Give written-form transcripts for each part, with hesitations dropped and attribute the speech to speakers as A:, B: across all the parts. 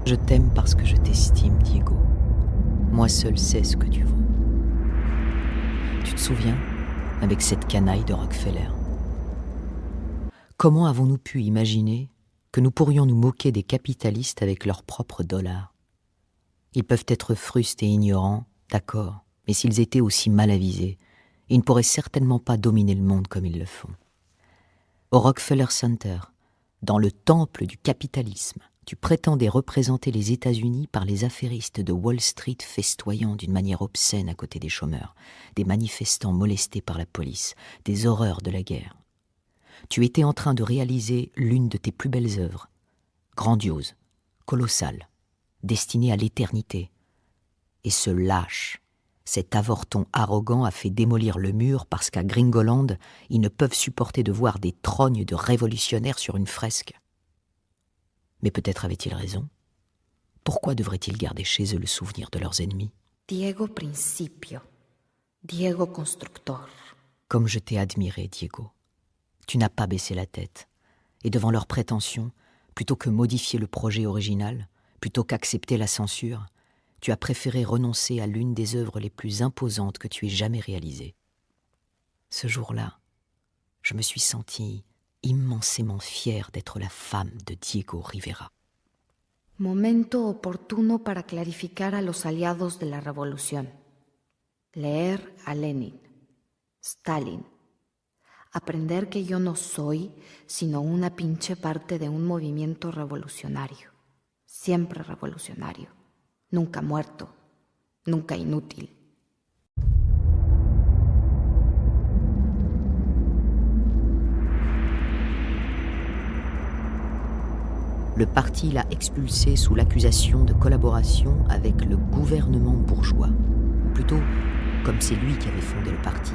A: Je t'aime parce que je t'estime, Diego. Moi seul sais ce que tu vaux. Tu te souviens, avec cette canaille de Rockefeller? Comment avons-nous pu imaginer que nous pourrions nous moquer des capitalistes avec leurs propres dollars? Ils peuvent être frustes et ignorants, d'accord, mais s'ils étaient aussi mal avisés, ils ne pourraient certainement pas dominer le monde comme ils le font. Au Rockefeller Center, dans le temple du capitalisme, tu prétendais représenter les États-Unis par les affairistes de Wall Street festoyant d'une manière obscène à côté des chômeurs, des manifestants molestés par la police, des horreurs de la guerre. Tu étais en train de réaliser l'une de tes plus belles œuvres, grandiose, colossale, destinée à l'éternité. Et ce lâche, cet avorton arrogant a fait démolir le mur parce qu'à Gringoland, ils ne peuvent supporter de voir des trognes de révolutionnaires sur une fresque. Mais peut-être avait-il raison. Pourquoi devraient-ils garder chez eux le souvenir de leurs ennemis?
B: Diego Principio, Diego Constructor.
A: Comme je t'ai admiré, Diego. Tu n'as pas baissé la tête. Et devant leurs prétentions, plutôt que modifier le projet original, plutôt qu'accepter la censure, tu as préféré renoncer à l'une des œuvres les plus imposantes que tu aies jamais réalisées. Ce jour-là, je me suis senti immensément fière d'être la femme de Diego Rivera.
B: Momento oportuno para clarificar a los aliados de la revolución. Leer a Lenin, Stalin. Aprender que yo no soy sino una pinche parte de un movimiento revolucionario. Siempre revolucionario. Nunca muerto. Nunca inútil.
A: Le parti l'a expulsé sous l'accusation de collaboration avec le gouvernement bourgeois. Ou plutôt, comme c'est lui qui avait fondé le parti,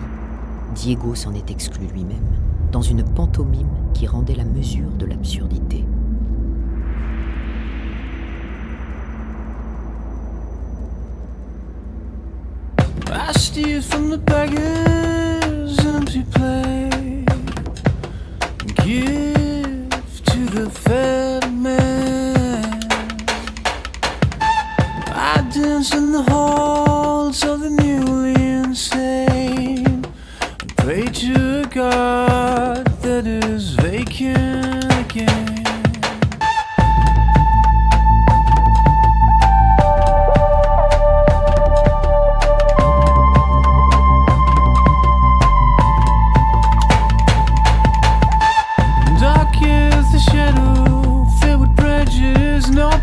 A: Diego s'en est exclu lui-même, dans une pantomime qui rendait la mesure de l'absurdité.
C: I steal from the beggar's empty plate, give to the fat man. I dance in the halls of the newly insane, and pray to a God that is vacant again.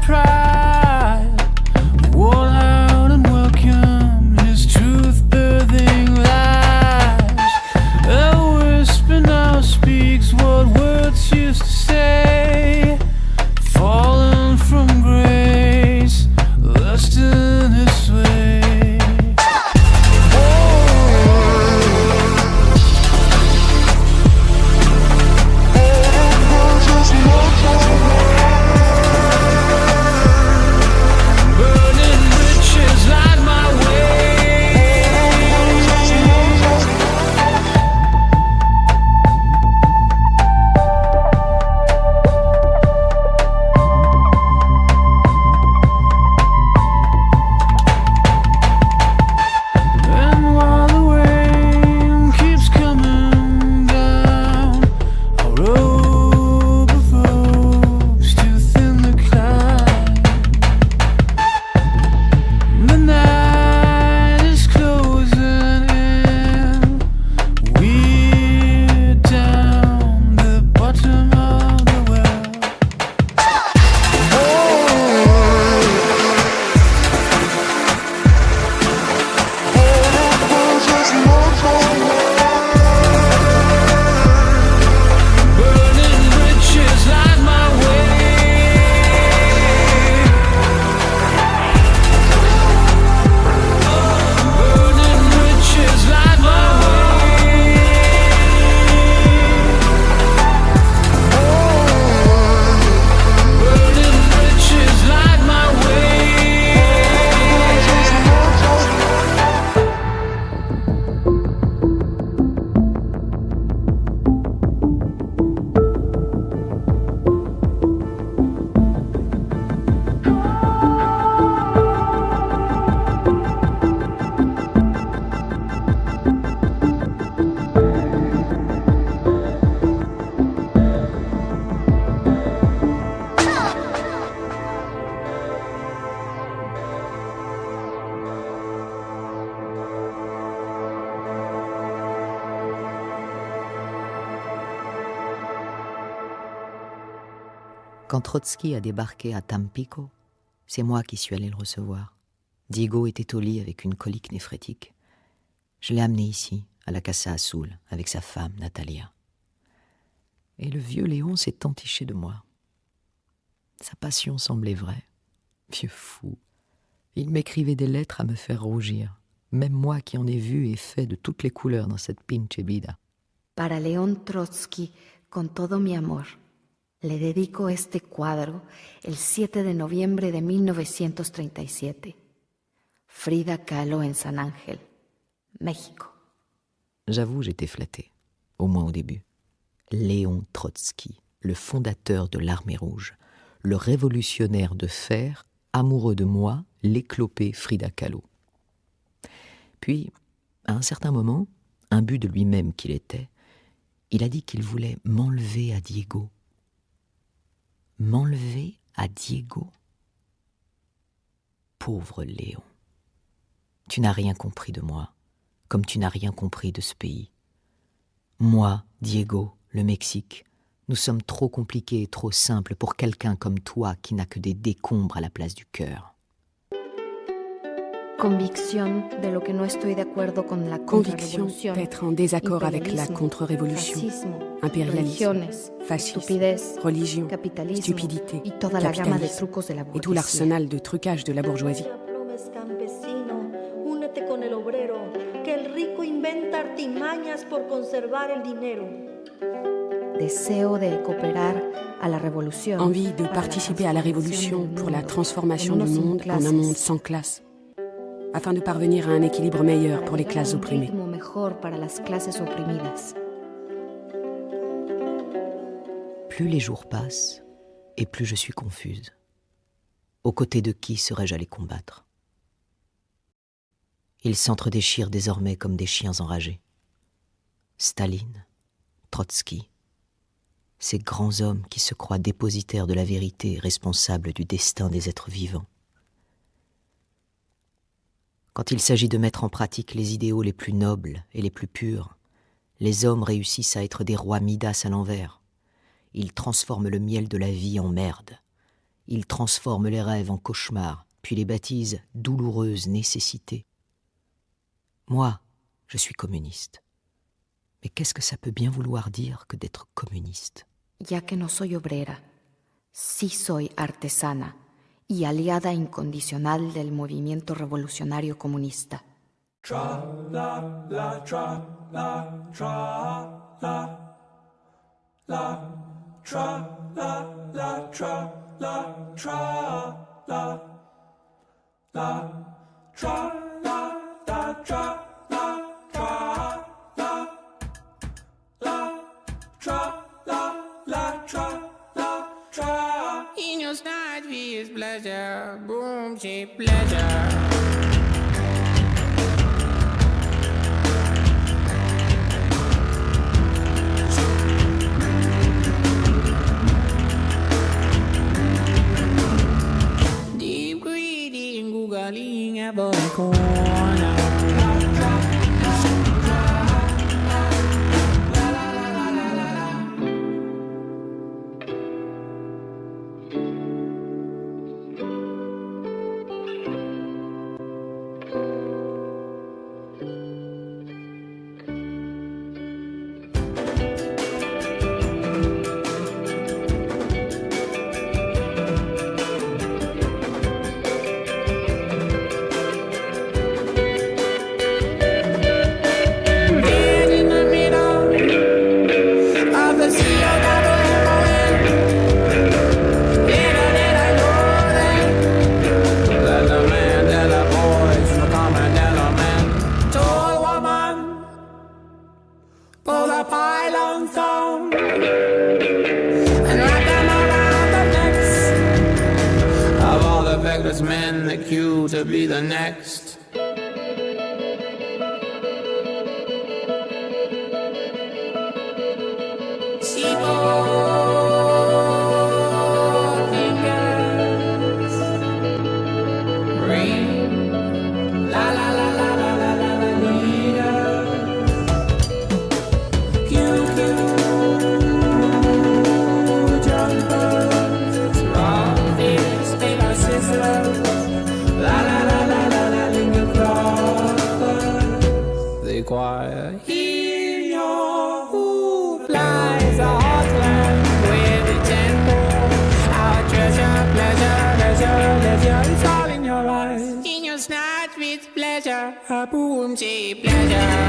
C: Pride, worn out and welcome his truth-birthing lies. A whisper now speaks what words used to say.
A: Quand Trotsky a débarqué à Tampico, c'est moi qui suis allé le recevoir. Diego était au lit avec une colique néphrétique. Je l'ai amené ici, à la Casa Azul, avec sa femme, Natalia. Et le vieux Léon s'est entiché de moi. Sa passion semblait vraie. Vieux fou. Il m'écrivait des lettres à me faire rougir. Même moi qui en ai vu et fait de toutes les couleurs dans cette pinche vida.
B: Para León Trotsky, con todo mi amor, le dedico este cuadro el 7 de noviembre de 1937. Frida Kahlo en San Ángel, México.
A: J'avoue, j'étais flatté, au moins au début. Léon Trotsky, le fondateur de l'Armée rouge, le révolutionnaire de fer, amoureux de moi, l'éclopée Frida Kahlo. Puis, à un certain moment, imbu de lui-même qu'il était, il a dit qu'il voulait m'enlever à Diego. M'enlever à Diego? Pauvre Léon, tu n'as rien compris de moi, comme tu n'as rien compris de ce pays. Moi, Diego, le Mexique, nous sommes trop compliqués et trop simples pour quelqu'un comme toi qui n'a que des décombres à la place du cœur.
B: Convicción de lo que no estoy de acuerdo con la
D: Conviction
B: contrarrevolución,
D: d'être en désaccord avec la contre-révolution,
B: fascismo,
D: impérialisme,
B: religiones,
D: fascisme,
B: estupidez,
D: religion,
B: capitalismo
D: stupidité,
B: y toda la gama de
D: capitalisme
B: trucos de la
D: et tout
B: burguesía.
D: l'arsenal de trucage de la bourgeoisie.
E: Campesino, únete con el obrero, que el rico inventa artimañas por conservar el dinero.
B: Deseo de cooperar a la revolución.
D: Envie de participer à la révolution pour la transformation du monde en un monde sans classe, afin de parvenir à un équilibre meilleur pour les classes opprimées.
B: Un ritmo mejor para las clases oprimidas.
A: Plus les jours passent, et plus je suis confuse. Aux côtés de qui serais-je allé combattre? Ils s'entre-déchirent désormais comme des chiens enragés. Staline, Trotsky, ces grands hommes qui se croient dépositaires de la vérité et responsables du destin des êtres vivants. Quand il s'agit de mettre en pratique les idéaux les plus nobles et les plus purs, les hommes réussissent à être des rois Midas à l'envers. Ils transforment le miel de la vie en merde. Ils transforment les rêves en cauchemars, puis les baptisent douloureuses nécessités. Moi, je suis communiste. Mais qu'est-ce que ça peut bien vouloir dire que d'être communiste?
B: Ya que no soy obrera, sí soy artesana y aliada incondicional del movimiento revolucionario comunista.
F: Pleasure, boom, she pleasure. Deep greedy, googling about the corner. Men accused to be the next. Fingers ring, la la la la la la la la leader. Cute jumpers. shore. Who flies a heartland with a tempo? Our treasure, pleasure, leisure, leisure, it's all in your eyes. In your snatch with pleasure, a boom, cheap pleasure.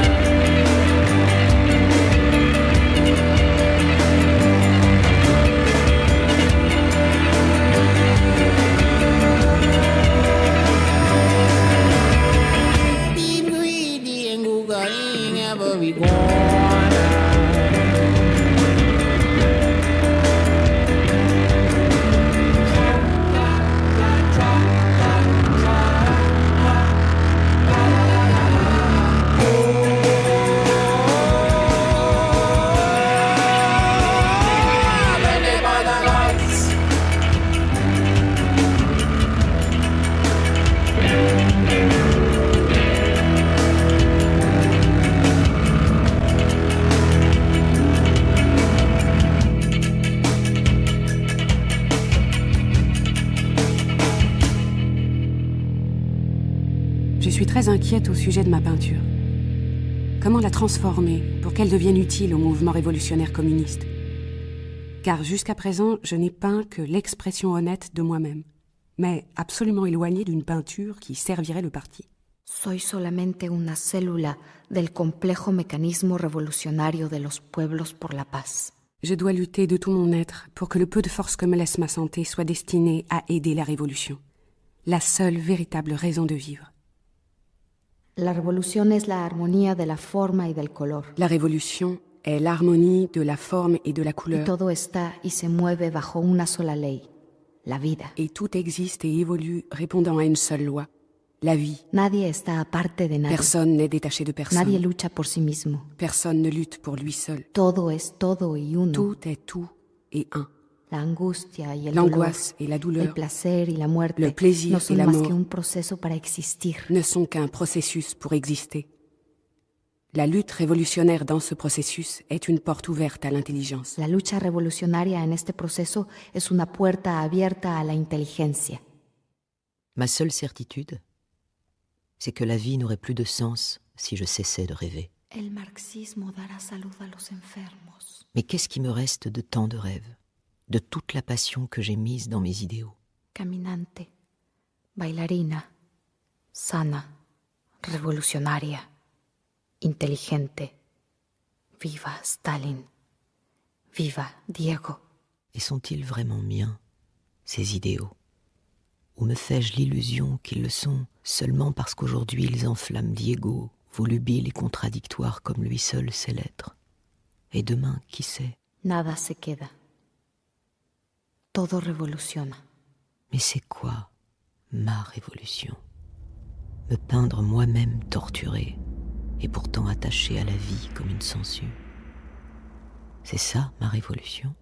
D: Je suis très inquiète au sujet de ma peinture. Comment la transformer pour qu'elle devienne utile au mouvement révolutionnaire communiste? Car jusqu'à présent, je n'ai peint que l'expression honnête de moi-même, mais absolument éloignée d'une peinture qui servirait le parti.
B: Soy solamente una célula del complejo mecanismo revolucionario de los pueblos por la paz.
D: Je dois lutter de tout mon être pour que le peu de force que me laisse ma santé soit destiné à aider la révolution. La seule véritable raison de vivre.
B: La revolución es la armonía de la forma y del color.
D: La révolution est l'harmonie de la forme et de la
B: Y
D: couleur.
B: todo está y se mueve bajo una sola ley, la vida.
D: Et tout existe et évolue répondant à une seule loi, la vie.
B: Nadie está aparte de nadie.
D: Personne n'est détaché de
B: Nadie
D: personne.
B: lucha por sí mismo.
D: Personne ne lutte pour lui seul.
B: Todo es todo y uno.
D: Tout est tout et un.
B: La angustia y el dolor,
D: L'angoisse et la
B: el
D: douleur
B: placer y la muerte
D: le plaisir
B: no
D: y
B: son
D: la
B: más
D: mort
B: que un proceso para existir.
D: ne sont qu'un processus pour exister. La lutte révolutionnaire dans ce processus est une porte ouverte à l'intelligence.
B: La lucha revolucionaria en este proceso es una puerta abierta a la inteligencia.
A: Ma seule certitude, c'est que la vie n'aurait plus de sens si je cessais de rêver.
B: El marxismo dará salud a los enfermos.
A: Mais qu'est-ce qui me reste de tant de rêves, de toute la passion que j'ai mise dans mes idéaux?
B: Caminante, bailarina, sana, revolucionaria, inteligente. Viva Stalin. Viva Diego.
A: Et sont-ils vraiment miens, ces idéaux? Ou me fais-je l'illusion qu'ils le sont seulement parce qu'aujourd'hui ils enflamment Diego, volubile et contradictoire comme lui seul sait l'être? Et demain, qui sait?
B: Nada se queda. Todo revoluciona.
A: Mais c'est quoi ma révolution? Me peindre moi-même torturé et pourtant attaché à la vie comme une sangsue. C'est ça ma révolution?